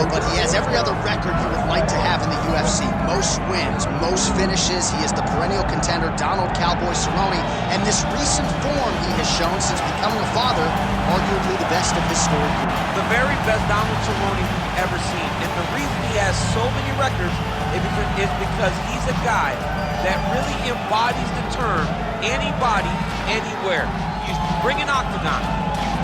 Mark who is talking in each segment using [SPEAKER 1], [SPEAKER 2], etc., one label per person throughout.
[SPEAKER 1] cardio, but he has every other record you would like to have in the UFC. Most wins, most finishes. He is the perennial contender, Donald Cowboy Cerrone, and this recent form he has shown since becoming a father, arguably the best of his storied career.
[SPEAKER 2] The very best Donald Cerrone we've ever seen. And the reason he has so many records is because he's a guy that really embodies the term anybody, anywhere. You bring an octagon,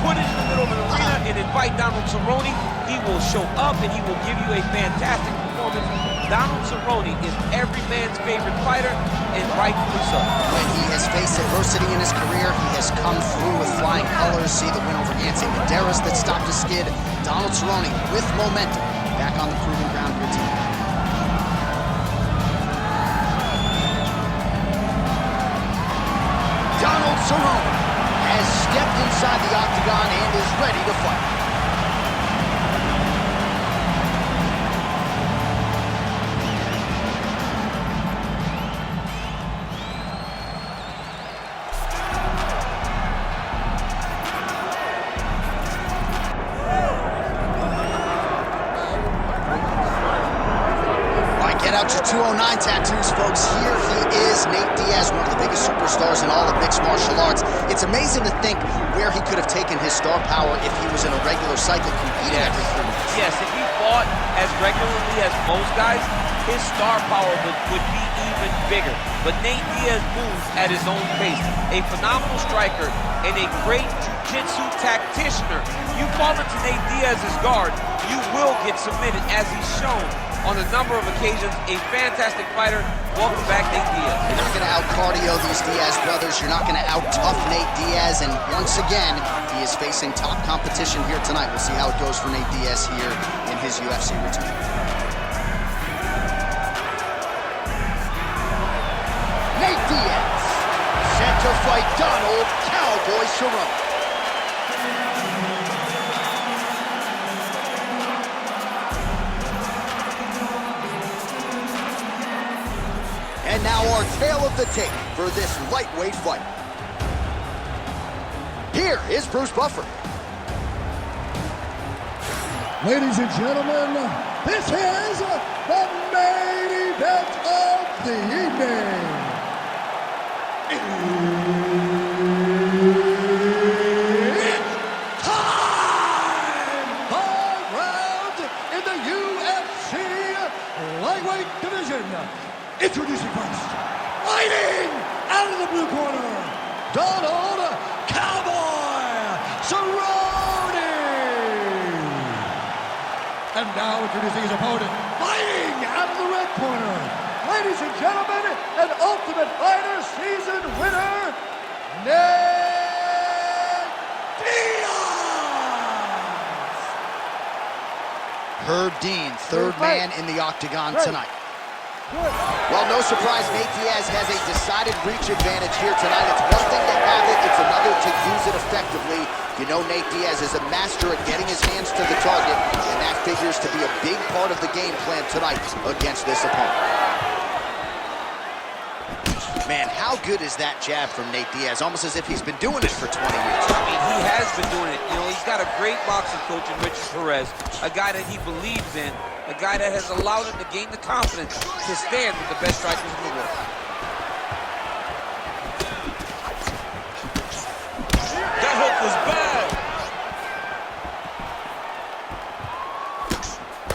[SPEAKER 2] put it in the middle of an arena and invite Donald Cerrone, he will show up and he will give you a fantastic performance. Donald Cerrone is every man's favorite fighter, and rightfully so.
[SPEAKER 1] When he has faced adversity in his career, he has come through with flying colors. See the win over Yancy Medeiros that stopped a skid. Donald Cerrone with momentum back on the proving ground here tonight. Donald Cerrone has stepped inside the octagon and is ready to fight. Get out your 209 tattoos, folks. Here he is, Nate Diaz, one of the biggest superstars in all of mixed martial arts. It's amazing to think where he could have taken his star power if he was in a regular cycle competing every 3 months.
[SPEAKER 2] Yes, if he fought as regularly as most guys, his star power would be even bigger. But Nate Diaz moves at his own pace. A phenomenal striker and a great jiu-jitsu tacticianer. You fall into Nate Diaz's guard, you will get submitted, as he's shown on a number of occasions. A fantastic fighter. Welcome back, Nate Diaz.
[SPEAKER 1] You're not going to out-cardio these Diaz brothers. You're not going to out-tough Nate Diaz. And once again, he is facing top competition here tonight. We'll see how it goes for Nate Diaz here in his UFC return. Nate Diaz, set to fight Donald Cowboy Cerrone. And now our tale of the tape for this lightweight fight. Here is Bruce Buffer.
[SPEAKER 3] Ladies and gentlemen, this is the main event of the evening. It's time! 5 rounds in the UFC lightweight division. Introducing first, fighting out of the blue corner, Donald Cowboy Cerrone. And now introducing his opponent, fighting out of the red corner, ladies and gentlemen, an Ultimate Fighter season winner, Nate Diaz.
[SPEAKER 1] Herb Dean, third man in the octagon tonight. Well, no surprise, Nate Diaz has a decided reach advantage here tonight. It's one thing to have it, it's another to use it effectively. You know Nate Diaz is a master at getting his hands to the target, and that figures to be a big part of the game plan tonight against this opponent. Man, how good is that jab from Nate Diaz? Almost as if he's been doing it for 20 years.
[SPEAKER 2] I mean, he has been doing it. You know, he's got a great boxing coach in Richard Perez, a guy that he believes in, a guy that has allowed him to gain the confidence to stand with the best strikers in the world. That hook was bad.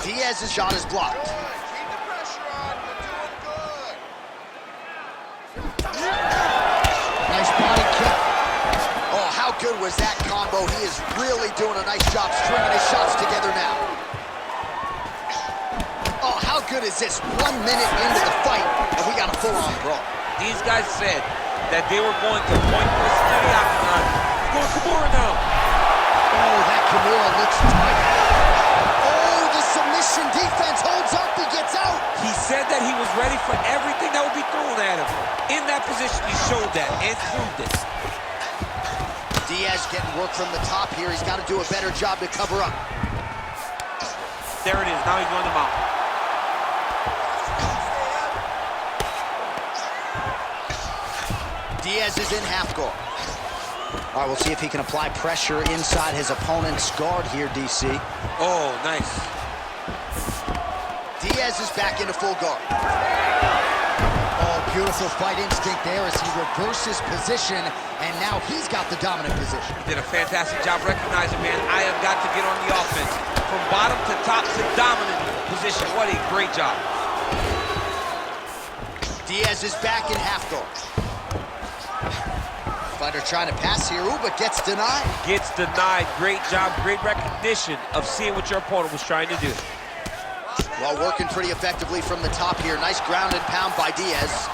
[SPEAKER 1] Diaz's shot is blocked.
[SPEAKER 4] Keep the pressure on. You're doing good.
[SPEAKER 1] Nice body kick. Oh, how good was that combo? He is really doing a nice job stringing his shots together now. Oh, how good is this? 1 minute into the fight, and we got a full-on brawl.
[SPEAKER 2] These guys said that they were going to point this to the octagon. Go Kimura now.
[SPEAKER 1] Oh, that Kimura looks tight. Oh, the submission defense holds up. He gets out.
[SPEAKER 2] He said that he was ready for everything that would be thrown at him. In that position, he showed that and proved it.
[SPEAKER 1] Diaz getting work from the top here. He's got to do a better job to cover up.
[SPEAKER 2] There it is. Now he's going to mount.
[SPEAKER 1] Diaz is in half guard. All right, we'll see if he can apply pressure inside his opponent's guard here, DC.
[SPEAKER 2] Oh, nice.
[SPEAKER 1] Diaz is back into full guard.
[SPEAKER 3] Oh, beautiful fight instinct there as he reverses position, and now he's got the dominant position.
[SPEAKER 2] Did a fantastic job recognizing, man, I have got to get on the offense. From bottom to top to dominant position. What a great job.
[SPEAKER 1] Diaz is back in half guard. Fighter trying to pass here, ooh, but gets denied.
[SPEAKER 2] Gets denied. Great job, great recognition of seeing what your opponent was trying to do.
[SPEAKER 1] Well, working pretty effectively from the top here. Nice ground and pound by Diaz.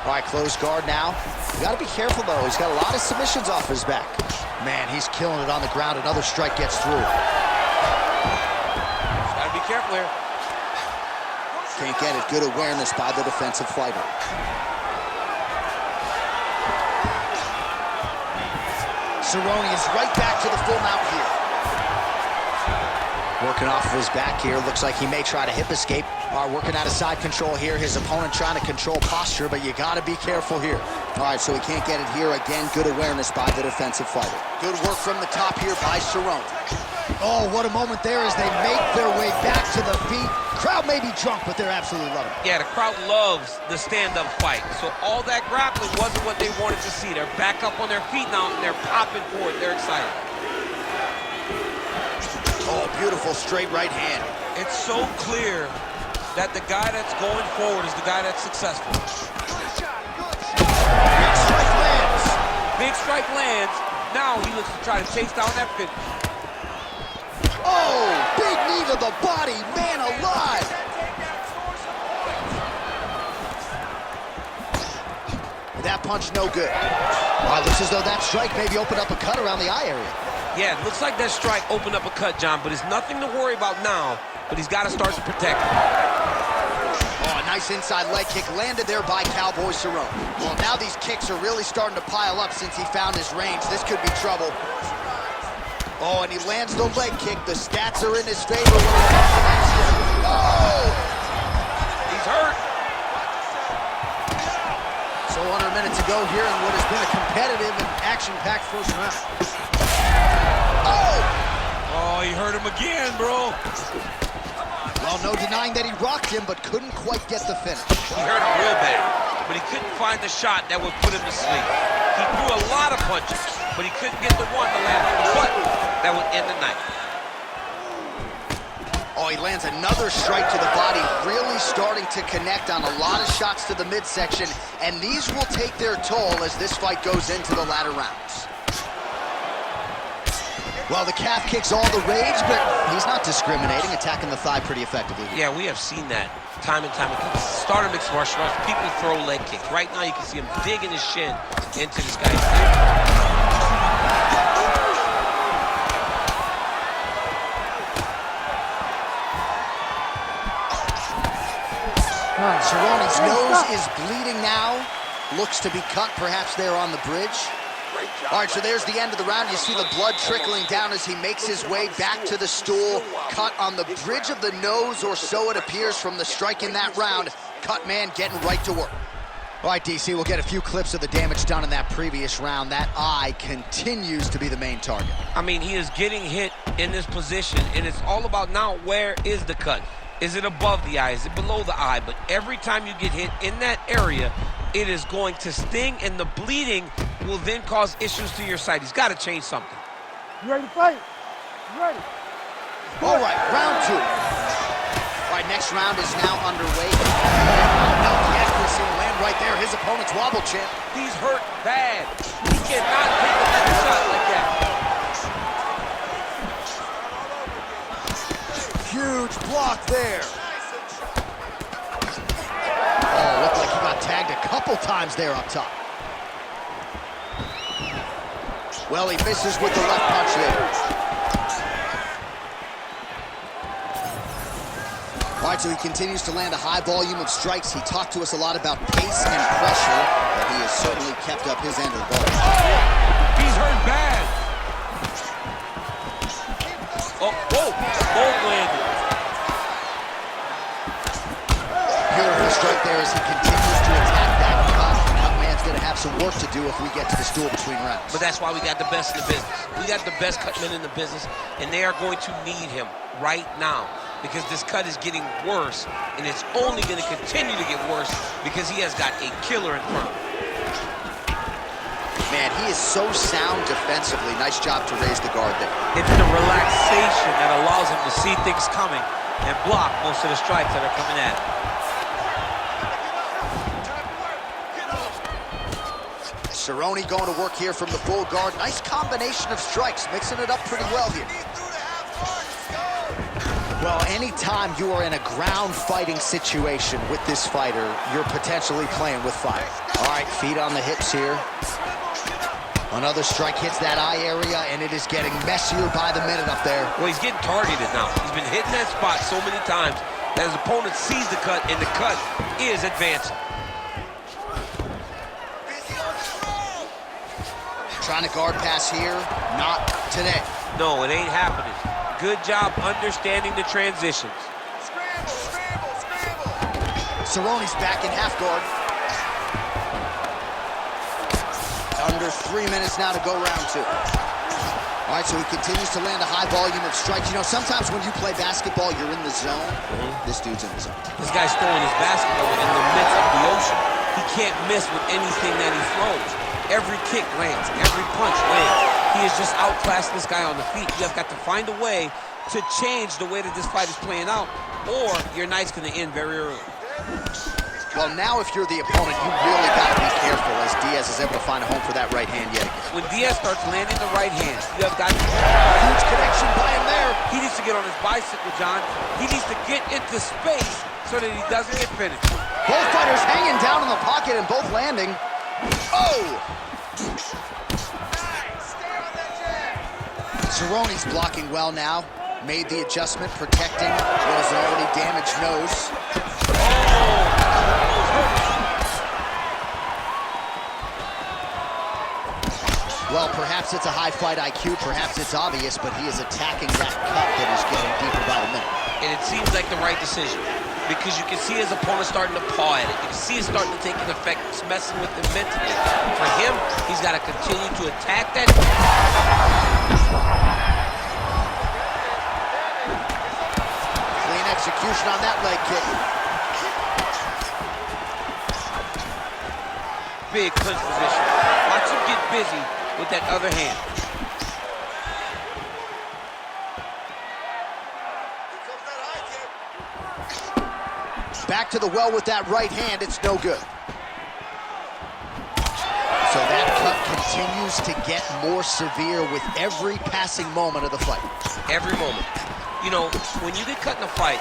[SPEAKER 1] All right, close guard now. You gotta be careful, though. He's got a lot of submissions off his back. Man, he's killing it on the ground. Another strike gets through.
[SPEAKER 2] Gotta be careful here.
[SPEAKER 1] Can't get it. Good awareness by the defensive fighter. Cerrone is right back to the full mount here. Working off of his back here. Looks like he may try to hip escape. All right, working out of side control here. His opponent trying to control posture, but you got to be careful here. All right, so he can't get it here. Again, good awareness by the defensive fighter. Good work from the top here by Cerrone.
[SPEAKER 3] Oh, what a moment there as they make their way back to the feet. Crowd may be drunk, but they're absolutely loving it.
[SPEAKER 2] Yeah, the crowd loves the stand-up fight. So all that grappling wasn't what they wanted to see. They're back up on their feet now, and they're popping for it. They're excited.
[SPEAKER 1] Oh, beautiful straight right hand.
[SPEAKER 2] It's so clear that the guy that's going forward is the guy that's successful.
[SPEAKER 1] Big strike lands.
[SPEAKER 2] Big strike lands. Now he looks to try to chase down that finish.
[SPEAKER 1] Oh, big knee to the body, man alive. That punch no good. Looks as though that strike maybe opened up a cut around the eye area.
[SPEAKER 2] Yeah, it looks like that strike opened up a cut, John, but it's nothing to worry about now, but he's got to start to protect it.
[SPEAKER 1] Oh, a nice inside leg kick landed there by Cowboy Cerrone. Well, now these kicks are really starting to pile up since he found his range. This could be trouble. Oh, and he lands the leg kick. The stats are in his favor. Oh!
[SPEAKER 2] He's hurt.
[SPEAKER 3] So under a minute to go here in what has been a competitive and action-packed first round.
[SPEAKER 2] Oh, he hurt him again, bro.
[SPEAKER 3] Well, no denying that he rocked him, but couldn't quite get the finish.
[SPEAKER 2] He hurt him real bad, but he couldn't find the shot that would put him to sleep. He threw a lot of punches, but he couldn't get the one to land on the butt that would end the night.
[SPEAKER 1] Oh, he lands another strike to the body, really starting to connect on a lot of shots to the midsection, and these will take their toll as this fight goes into the latter rounds. Well, the calf kick's all the rage, but he's not discriminating, attacking the thigh pretty effectively.
[SPEAKER 2] Yeah, we have seen that time and time again. Start a mixed martial arts, people throw leg kicks. Right now, you can see him digging his shin into this guy's ear.
[SPEAKER 1] Cerrone's nose is bleeding now. Looks to be cut, perhaps there on the bridge. All right, so there's the end of the round. You see the blood trickling down as he makes his way back to the stool. Cut on the bridge of the nose, or so it appears from the strike in that round. Cut man getting right to work. All right, DC, we'll get a few clips of the damage done in that previous round. That eye continues to be the main target.
[SPEAKER 2] I mean, he is getting hit in this position, and it's all about now, where is the cut? Is it above the eye? Is it below the eye? But every time you get hit in that area, it is going to sting, and the bleeding will then cause issues to your sight. He's got to change something.
[SPEAKER 5] You ready to fight? You ready?
[SPEAKER 1] All right, round two. All right, next round is now underway. Now the accuracy will land right there. His opponent's wobble chin.
[SPEAKER 2] He's hurt bad. He cannot take another shot like that.
[SPEAKER 1] Huge block there. Oh, looked like he got tagged a couple times there up top. Well, he misses with the left punch there. All right, so he continues to land a high volume of strikes. He talked to us a lot about pace and pressure, but he has certainly kept up his end of the ball.
[SPEAKER 2] He's hurt bad. Oh, whoa, both landed.
[SPEAKER 1] Beautiful strike there as he continues to attack that cut. Cut man's going to have some work to do if we get to the stool between rounds.
[SPEAKER 2] But that's why we got the best in the business. We got the best cut men in the business, and they are going to need him right now. because this cut is getting worse, and it's only going to continue to get worse because he has got a killer in front of him.
[SPEAKER 1] Man, he is so sound defensively. Nice job to raise the guard there.
[SPEAKER 2] It's the relaxation that allows him to see things coming and block most of the strikes that are coming at him.
[SPEAKER 1] Cerrone going to work here from the full guard. Nice combination of strikes, mixing it up pretty well here. Well, anytime you are in a ground fighting situation with this fighter, you're potentially playing with fire. All right, feet on the hips here. Another strike hits that eye area, and it is getting messier by the minute up there.
[SPEAKER 2] Well, he's getting targeted now. He's been hitting that spot so many times that his opponent sees the cut, and the cut is advancing.
[SPEAKER 1] Trying to guard pass here, not today.
[SPEAKER 2] No, it ain't happening. Good job understanding the transitions.
[SPEAKER 4] Scramble, scramble, scramble.
[SPEAKER 1] Cerrone's back in half guard. Under 3 minutes now to go round two. All right, so he continues to land a high volume of strikes. You know, sometimes when you play basketball, you're in the zone. This dude's in the zone.
[SPEAKER 2] This guy's throwing his basketball in the midst of the ocean. He can't miss with anything that he throws. Every kick lands, every punch lands. He has just outclassed this guy on the feet. You have got to find a way to change the way that this fight is playing out, or your night's going to end very early.
[SPEAKER 1] Well, now if you're the opponent, you really got to be careful as Diaz is able to find a home for that right hand yet again.
[SPEAKER 2] When Diaz starts landing the right hand, you have got to...
[SPEAKER 1] Huge connection by him there.
[SPEAKER 2] He needs to get on his bicycle, John. He needs to get into space so that he doesn't get finished.
[SPEAKER 1] Both fighters hanging down in the pocket and both landing. Oh! Cerrone's blocking well now. Made the adjustment, protecting what is an already damaged nose. Well, perhaps it's a high fight IQ, perhaps it's obvious, but he is attacking that cut that is getting deeper by the minute.
[SPEAKER 2] And it seems like the right decision, because you can see his opponent starting to paw at it. You can see it starting to take an effect. It's messing with him mentally. For him, he's got to continue to attack that.
[SPEAKER 1] Clean execution on that leg kick.
[SPEAKER 2] Big clinch position. Watch him get busy with that other hand.
[SPEAKER 1] Back to the well with that right hand, it's no good. So that cut continues to get more severe with every passing moment of the fight.
[SPEAKER 2] Every moment. You know, when you get cut in a fight,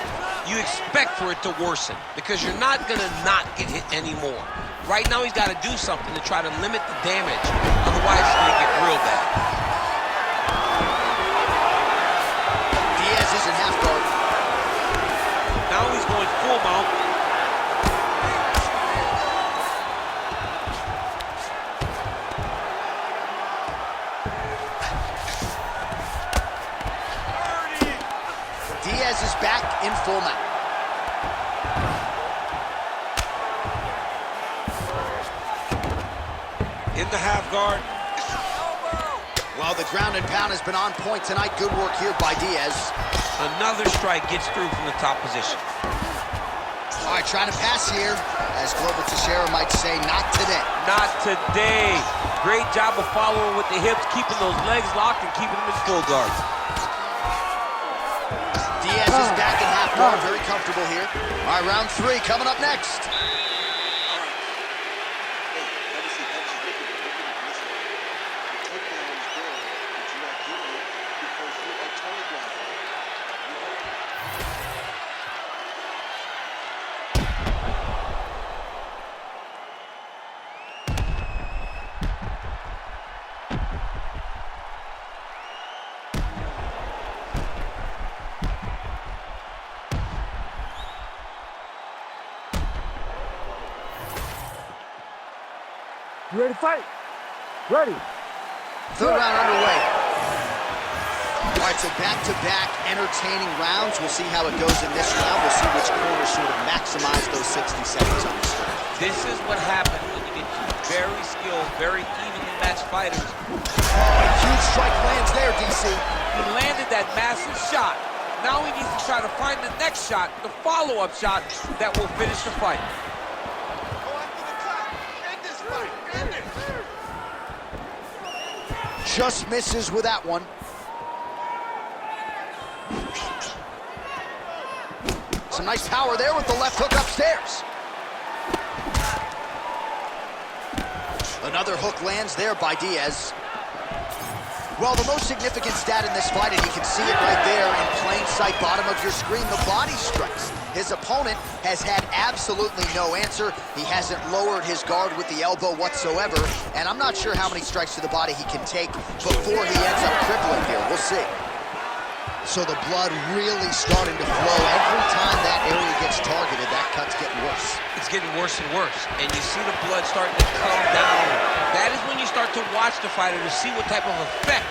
[SPEAKER 2] you expect for it to worsen because you're not gonna not get hit anymore. Right now, he's got to do something to try to limit the damage. Otherwise, it's going to get real bad.
[SPEAKER 1] Diaz is in half guard.
[SPEAKER 2] Now he's going full mount.
[SPEAKER 1] Diaz is back in full mount.
[SPEAKER 2] In the half guard.
[SPEAKER 1] Well, the ground and pound has been on point tonight. Good work here by Diaz.
[SPEAKER 2] Another strike gets through from the top position.
[SPEAKER 1] All right, trying to pass here. As Glover Teixeira might say, not today.
[SPEAKER 2] Not today. Great job of following with the hips, keeping those legs locked and keeping them in full guard.
[SPEAKER 1] Diaz is back in half guard, very comfortable here. All right, round three coming up next.
[SPEAKER 5] You ready to fight? Ready.
[SPEAKER 1] Third round underway. All right, so back-to-back entertaining rounds. We'll see how it goes in this round. We'll see which corner sort of maximize those 60 seconds on the screen.
[SPEAKER 2] This is what happens when you get two very skilled, very evenly matched fighters.
[SPEAKER 1] Oh, a huge strike lands there, DC.
[SPEAKER 2] He landed that massive shot Now he needs to try to find the next shot, the follow-up shot that will finish the fight.
[SPEAKER 4] Go after the top. End this fight. End it.
[SPEAKER 1] Just misses with that one. Some nice power there with the left hook upstairs. Another hook lands there by Diaz. Well, the most significant stat in this fight, and you can see it right there in plain sight, bottom of your screen, the body strikes. His opponent has had absolutely no answer. He hasn't lowered his guard with the elbow whatsoever, and I'm not sure how many strikes to the body he can take before he ends up crippling here. We'll see. So the blood really starting to flow. Every time that area gets targeted, that cut's getting worse.
[SPEAKER 2] It's getting worse and worse, and you see the blood starting to come down. That is when you start to watch the fighter to see what type of effect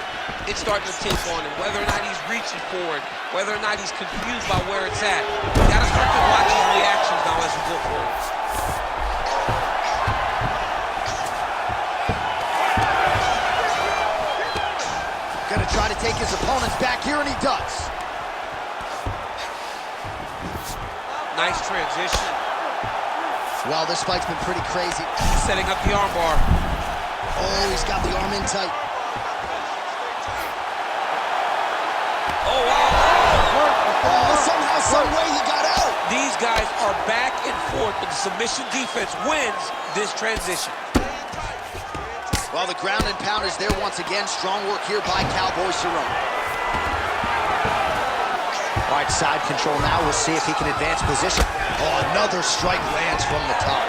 [SPEAKER 2] it's starting to take on him, whether or not he's reaching for it, whether or not he's confused by where it's at. You gotta start to watch his reactions now as we go forward.
[SPEAKER 1] Gonna try to take his opponents back here, and he does.
[SPEAKER 2] Nice transition.
[SPEAKER 1] Well, this fight's been pretty crazy.
[SPEAKER 2] He's setting up the armbar.
[SPEAKER 1] Oh, he's got the arm in tight.
[SPEAKER 2] Oh, wow.
[SPEAKER 1] Oh, somehow, some way he got out.
[SPEAKER 2] These guys are back and forth, but the submission defense wins this transition.
[SPEAKER 1] Well, the ground and pound is there once again. Strong work here by Cowboy Cerrone. All right, side control now. We'll see if he can advance position. Oh, another strike lands from the top.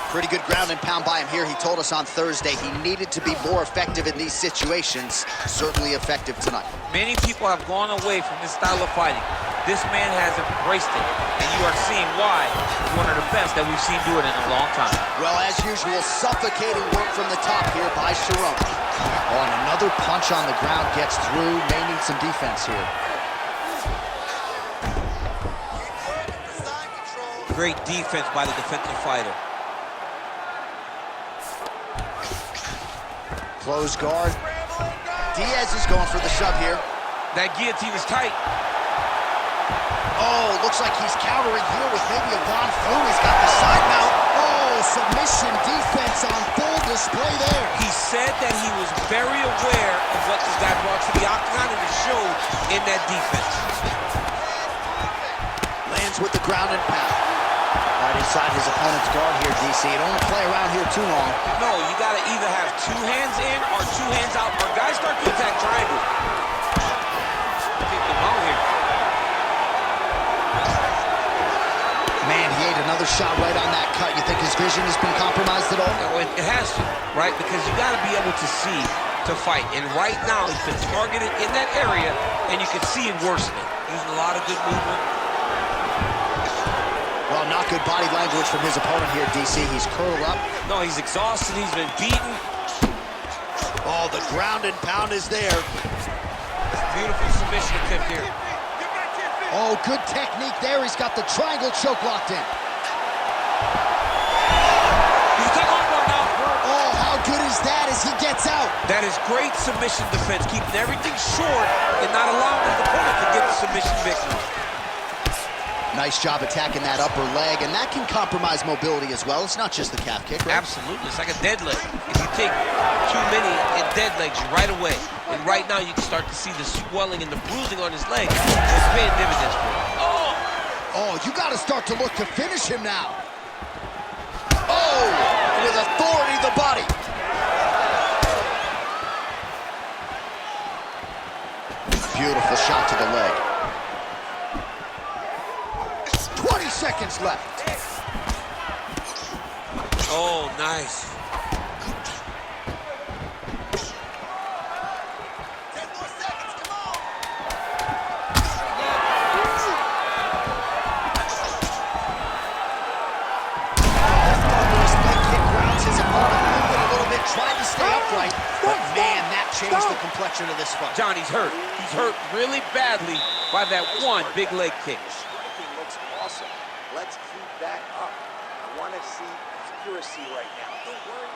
[SPEAKER 1] Pretty good ground and pound by him here. He told us on Thursday he needed to be more effective in these situations. Certainly effective tonight.
[SPEAKER 2] Many people have gone away from this style of fighting. This man has embraced it, and you are seeing why he's one of the best that we've seen do it in a long time.
[SPEAKER 1] Well, as usual, suffocating work from the top here by Cerrone. Oh, and another punch on the ground gets through. May need some defense here.
[SPEAKER 2] Great defense by the defensive fighter.
[SPEAKER 1] Close guard. Diaz is going for the shove here.
[SPEAKER 2] That guillotine is tight.
[SPEAKER 1] Oh, looks like he's countering here with maybe a Von Fu. He's got the side mount. Oh, submission defense on full display there.
[SPEAKER 2] He said that he was very aware of what this guy brought to the octagon, and it showed in that defense.
[SPEAKER 1] Lands with the ground and pound. Right inside his opponent's guard here, DC. Don't want to play around here too long.
[SPEAKER 2] No, you got to either have two hands in or two hands out. Or guys start to attack triangle. Take them out here.
[SPEAKER 1] Man, he ate another shot right on that cut. You think his vision has been compromised at all?
[SPEAKER 2] No, it has to, right? Because you got to be able to see to fight. And right now, he's been targeted in that area, and you can see it worsening. Using a lot of good movement.
[SPEAKER 1] Well, not good body language from his opponent here, DC. He's curled up.
[SPEAKER 2] No, he's exhausted. He's been beaten.
[SPEAKER 1] Oh, the ground and pound is there.
[SPEAKER 2] Beautiful submission attempt here.
[SPEAKER 1] Oh, good technique there. He's got the triangle choke locked in.
[SPEAKER 2] He's got armbar now.
[SPEAKER 1] Oh, how good is that as he gets out?
[SPEAKER 2] That is great submission defense, keeping everything short and not allowing his opponent to get the submission victory.
[SPEAKER 1] Nice job attacking that upper leg, and that can compromise mobility as well. It's not just the calf kick, right?
[SPEAKER 2] Absolutely. It's like a dead leg. If you take too many, it dead legs you right away. And right now, you can start to see the swelling and the bruising on his leg. It's paying dividends for him.
[SPEAKER 1] Oh, you got to start to look to finish him now. Oh, with authority the body. Beautiful shot to the leg. 20 seconds left.
[SPEAKER 2] Oh, nice.
[SPEAKER 4] 10 more seconds, come on.
[SPEAKER 1] This leg kick grounds his opponent, moving a little bit, trying to stay upright. But man, that changed the complexion of this fight.
[SPEAKER 2] John, he's hurt. He's hurt really badly by that one big leg kick.
[SPEAKER 6] Striking looks awesome. Let's keep that up. I want to see
[SPEAKER 2] accuracy right now. Don't worry.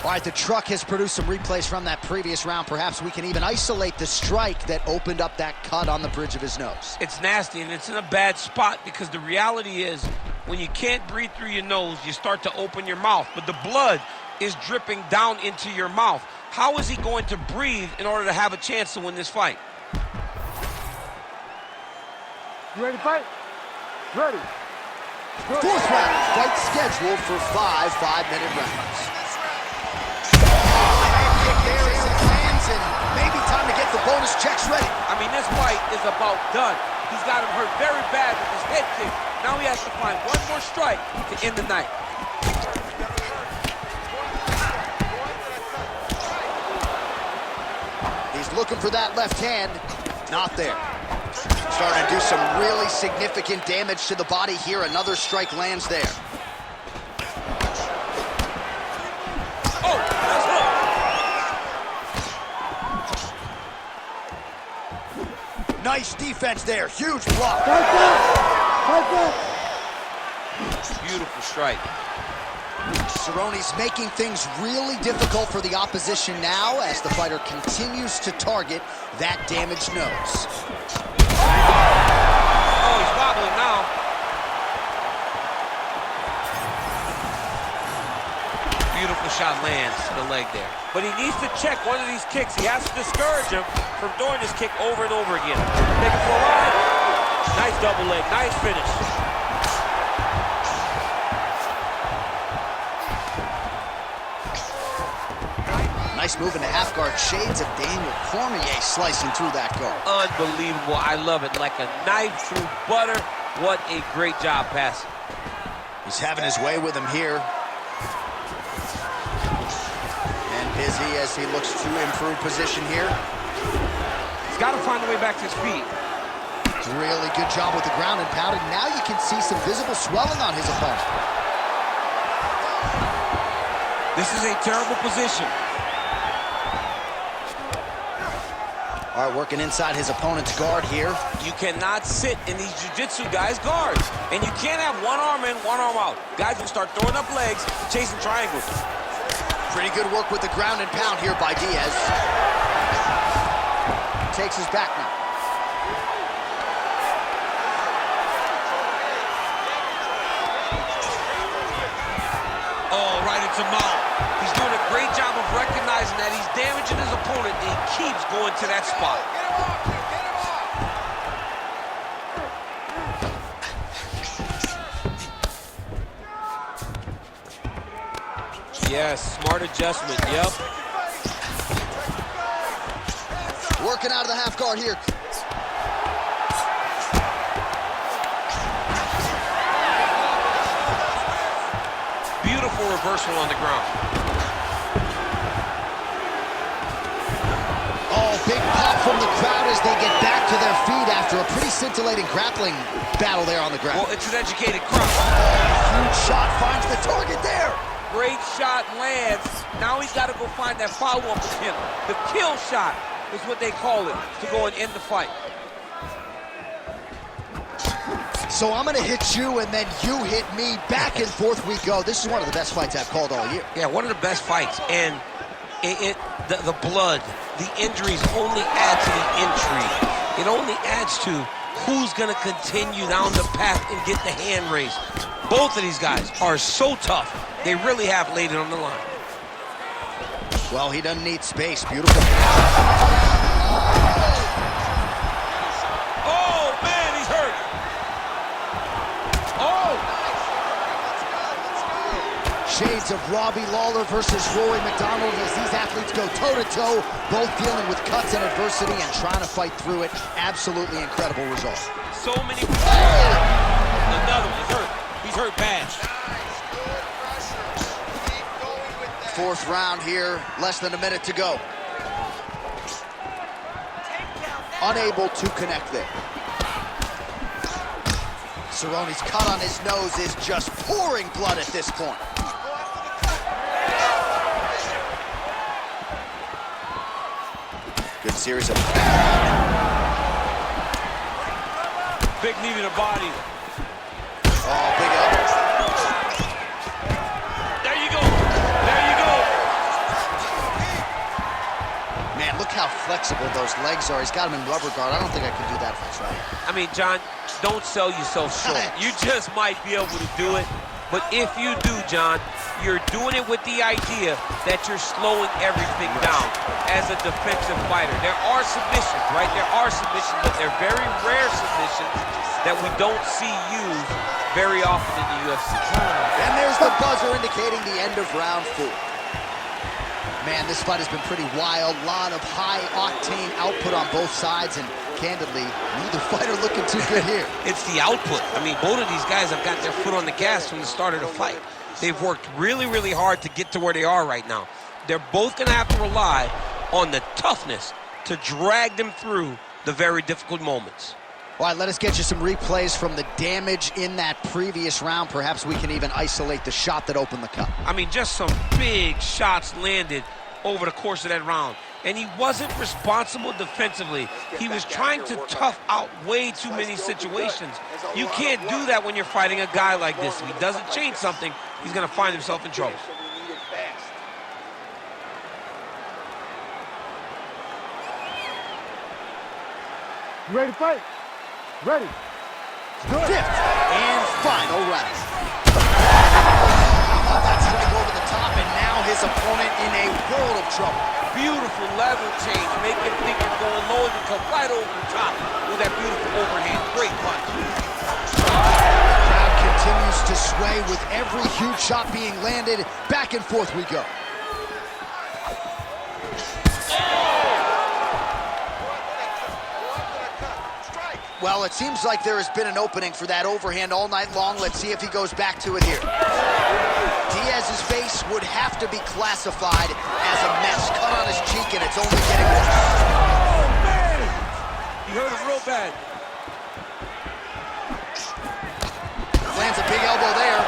[SPEAKER 1] All right, the truck has produced some replays from that previous round. Perhaps we can even isolate the strike that opened up that cut on the bridge of his nose.
[SPEAKER 2] It's nasty, and it's in a bad spot because the reality is when you can't breathe through your nose, you start to open your mouth, but the blood is dripping down into your mouth. How is he going to breathe in order to have a chance to win this fight?
[SPEAKER 5] You ready to fight? Ready. Good.
[SPEAKER 1] Fourth round, fight scheduled for 5 5-minute rounds. Kick there as it lands, and maybe time to get the bonus checks ready.
[SPEAKER 2] I mean, this fight is about done. He's got him hurt very bad with his head kick. Now he has to find one more strike to end the night.
[SPEAKER 1] He's looking for that left hand. Not there. Starting to do some really significant damage to the body here. Another strike lands there.
[SPEAKER 2] Oh, nice hook.
[SPEAKER 1] Nice defense there. Huge block.
[SPEAKER 5] Fight back. Fight back.
[SPEAKER 2] Beautiful strike.
[SPEAKER 1] Cerrone's making things really difficult for the opposition now as the fighter continues to target that damaged nose.
[SPEAKER 2] Oh, he's wobbling now. Beautiful shot lands to the leg there. But he needs to check one of these kicks. He has to discourage him from doing this kick over and over again. Take it for a ride. Nice double leg. Nice finish.
[SPEAKER 1] Nice move into half guard. Shades of Daniel Cormier slicing through that guard.
[SPEAKER 2] Unbelievable. I love it. Like a knife through butter. What a great job passing.
[SPEAKER 1] He's having his way with him here. And busy as he looks to improve position here.
[SPEAKER 2] He's got to find a way back to his feet.
[SPEAKER 1] Really good job with the ground and pound. And now you can see some visible swelling on his opponent.
[SPEAKER 2] This is a terrible position.
[SPEAKER 1] All right, working inside his opponent's guard here.
[SPEAKER 2] You cannot sit in these jiu-jitsu guys' guards. And you can't have one arm in, one arm out. Guys will start throwing up legs, chasing triangles.
[SPEAKER 1] Pretty good work with the ground and pound here by Diaz. Takes his back now.
[SPEAKER 2] Oh, right into mouth. He's doing a great job of recognizing that he's damaging his opponent, and he keeps going to that spot. Yes, smart adjustment, yep.
[SPEAKER 1] Working out of the half guard here.
[SPEAKER 2] Beautiful reversal on the ground.
[SPEAKER 1] Oh, big pop from the crowd as they get back to their feet after a pretty scintillating grappling battle there on the ground.
[SPEAKER 2] Well, it's an educated crowd.
[SPEAKER 1] Huge shot finds the target there.
[SPEAKER 2] Great shot lands. Now he's got to go find that follow-up attempt. The kill shot is what they call it, to go and end the fight.
[SPEAKER 1] So I'm going to hit you, and then you hit me. Back and forth we go. This is one of the best fights I've called all year.
[SPEAKER 2] Yeah, one of the best fights. And the blood, the injuries only add to the intrigue. It only adds to who's going to continue down the path and get the hand raised. Both of these guys are so tough. They really have laid it on the line.
[SPEAKER 1] Well, he doesn't need space. Beautiful.
[SPEAKER 2] Oh, man, he's hurt. Oh!
[SPEAKER 1] Shades of Robbie Lawler versus Rory McDonald as these athletes go toe-to-toe, both dealing with cuts and adversity and trying to fight through it. Absolutely incredible result.
[SPEAKER 2] So many... Another one. He's hurt. He's hurt bad.
[SPEAKER 1] Fourth round here, less than a minute to go. Unable to connect there. Cerrone's cut on his nose is just pouring blood at this point. Good series of...
[SPEAKER 2] Big knee to the body.
[SPEAKER 1] Oh, big elbow. flexible those legs are. He's got him in rubber guard. I don't think I could do that if I tried.
[SPEAKER 2] I mean, John, don't sell yourself short. You just might be able to do it. But if you do, John, you're doing it with the idea that you're slowing everything down as a defensive fighter. There are submissions, right? There are submissions, but they're very rare submissions that we don't see used very often in the UFC.
[SPEAKER 1] And there's the buzzer indicating the end of round 4. Man, this fight has been pretty wild. A lot of high-octane output on both sides, and candidly, neither fighter looking too good here.
[SPEAKER 2] It's the output. I mean, both of these guys have got their foot on the gas from the start of the fight. They've worked really, really hard to get to where they are right now. They're both going to have to rely on the toughness to drag them through the very difficult moments.
[SPEAKER 1] All right, let us get you some replays from the damage in that previous round. Perhaps we can even isolate the shot that opened the cut.
[SPEAKER 2] I mean, just some big shots landed over the course of that round. And he wasn't responsible defensively. He was trying to tough out way too many situations. You can't do that when you're fighting a guy like this. If he doesn't change something, he's going to find himself in trouble.
[SPEAKER 5] You ready to fight? Ready. Good.
[SPEAKER 1] 5th and final round. How about that strike over the top, and now his opponent in a world of trouble.
[SPEAKER 2] Beautiful level change. Make him think you're going low and you come right over the top with that beautiful overhand. Great punch.
[SPEAKER 1] Crowd continues to sway with every huge shot being landed. Back and forth we go. Well, it seems like there has been an opening for that overhand all night long. Let's see if he goes back to it here. Diaz's face would have to be classified as a mess. Cut on his cheek, and it's only getting worse.
[SPEAKER 2] Oh, man! He hurt him real bad.
[SPEAKER 1] Lands a big elbow there.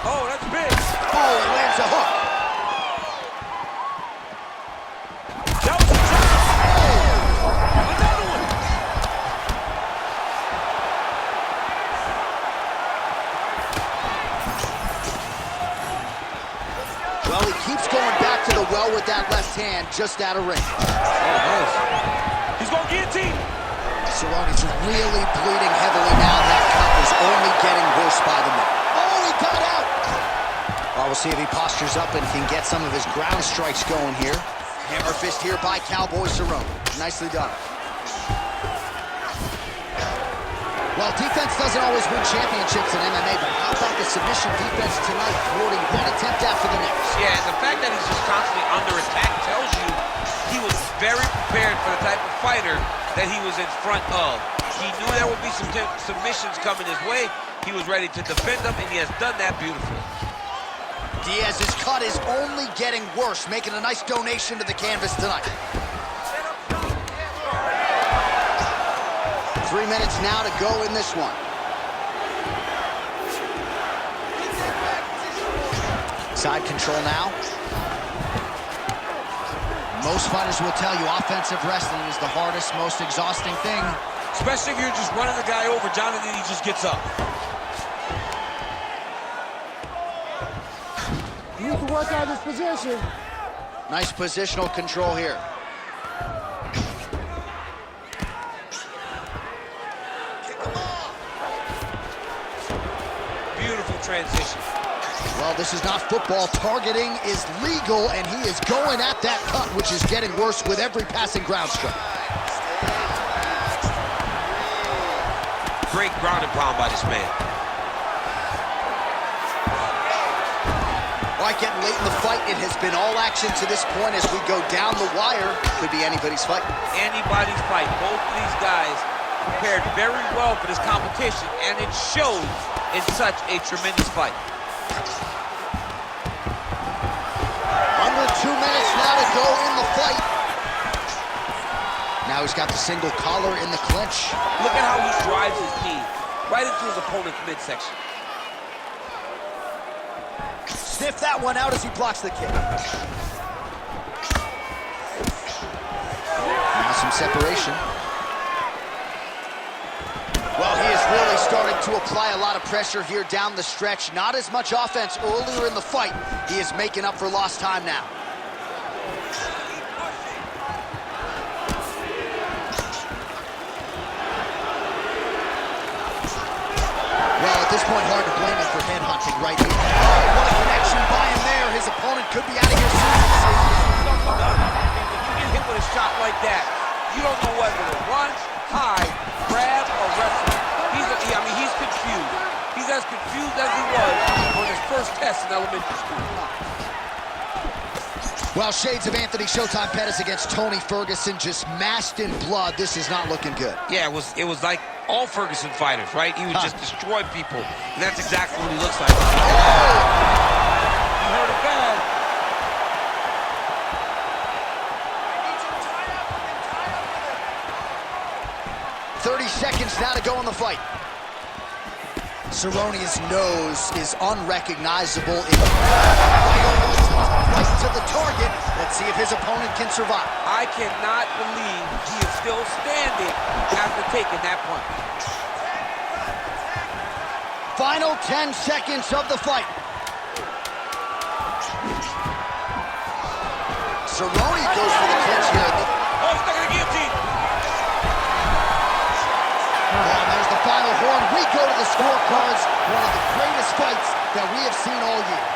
[SPEAKER 2] Oh, that's big.
[SPEAKER 1] Oh, he lands a hook.
[SPEAKER 2] That was a drop. Another one.
[SPEAKER 1] Well, he keeps going back to the well with that left hand, just out of range.
[SPEAKER 2] Oh, nice. He's going to guillotine.
[SPEAKER 1] Cerrone's really bleeding heavily now. That cut is only getting worse by the minute. Oh, he got out! Well, we'll see if he postures up and can get some of his ground strikes going here. Hammer fist here by Cowboy Cerrone. Nicely done. Well, defense doesn't always win championships in MMA, but how about the submission defense tonight, thwarting one attempt after the next?
[SPEAKER 2] Yeah, and the fact that he's just constantly under attack tells you he was very prepared for the type of fighter that he was in front of. He knew there would be some submissions coming his way. He was ready to defend them, and he has done that beautifully.
[SPEAKER 1] Diaz's cut is only getting worse, making a nice donation to the canvas tonight. 3 minutes now to go in this one. Side control now. Most fighters will tell you offensive wrestling is the hardest, most exhausting thing.
[SPEAKER 2] Especially if you're just running the guy over, John, and then he just gets up.
[SPEAKER 5] You need to work out this position.
[SPEAKER 1] Nice positional control here.
[SPEAKER 2] Beautiful transition.
[SPEAKER 1] Well, this is not football. Targeting is legal, and he is going at that cut, which is getting worse with every passing ground strike.
[SPEAKER 2] Great ground and pound by this man.
[SPEAKER 1] All right, getting late in the fight. It has been all action to this point as we go down the wire. Could be anybody's fight.
[SPEAKER 2] Anybody's fight. Both of these guys prepared very well for this competition, and it shows in such a tremendous fight.
[SPEAKER 1] Under 2 minutes now to go in the fight. Now he's got the single collar in the clinch.
[SPEAKER 2] Look at how he drives his knee right into his opponent's midsection.
[SPEAKER 1] Sniff that one out as he blocks the kick. Now some separation. Well, he is really starting to apply a lot of pressure here down the stretch. Not as much offense earlier in the fight. He is making up for lost time now. At this point, hard to blame him for headhunting, right? Oh, what a connection by him there. His opponent could be out of here soon.
[SPEAKER 2] When you get hit with a shot like that, you don't know whether to run, hide, grab, or wrestle. He's confused. He's as confused as he was on his first test in elementary school.
[SPEAKER 1] Well, shades of Anthony Showtime Pettis against Tony Ferguson, just mashed in blood. This is not looking good.
[SPEAKER 2] Yeah, it was like all Ferguson fighters, right? He would just destroy people, and that's exactly what he looks like. Oh! You heard it bad.
[SPEAKER 1] 30 seconds now to go in the fight. Cerrone's nose is unrecognizable. Right to the target. Let's see if his opponent can survive.
[SPEAKER 2] I cannot believe he is still standing after taking that punch.
[SPEAKER 1] Final 10 seconds of the fight. Cerrone goes for the clinch here.
[SPEAKER 2] Oh, he's not gonna guillotine.
[SPEAKER 1] And there's the final horn. We go to the scorecards. One of the greatest fights that we have seen all year.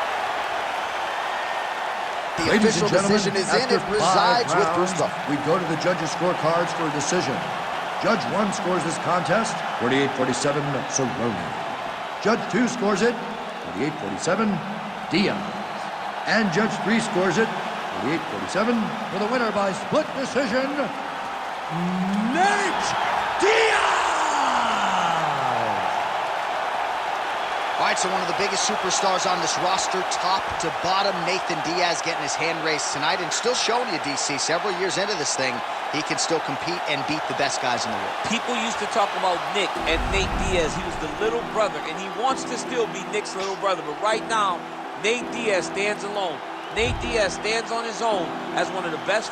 [SPEAKER 1] The
[SPEAKER 3] Ladies
[SPEAKER 1] official
[SPEAKER 3] and gentlemen,
[SPEAKER 1] decision is in.
[SPEAKER 3] after
[SPEAKER 1] It resides
[SPEAKER 3] 5
[SPEAKER 1] with
[SPEAKER 3] rounds,
[SPEAKER 1] Bruce Buffer.
[SPEAKER 3] we go to the judges' scorecards for a decision. Judge 1 scores this contest 48-47 Cerrone. Judge 2 scores it 48-47 Diaz. And Judge 3 scores it 48-47 for the winner by split decision, Nate Diaz!
[SPEAKER 1] All right, so one of the biggest superstars on this roster, top to bottom, Nathan Diaz getting his hand raised tonight and still showing you, DC, several years into this thing, he can still compete and beat the best guys in the world.
[SPEAKER 2] People used to talk about Nick and Nate Diaz. He was the little brother, and he wants to still be Nick's little brother. But right now, Nate Diaz stands alone. Nate Diaz stands on his own as one of the best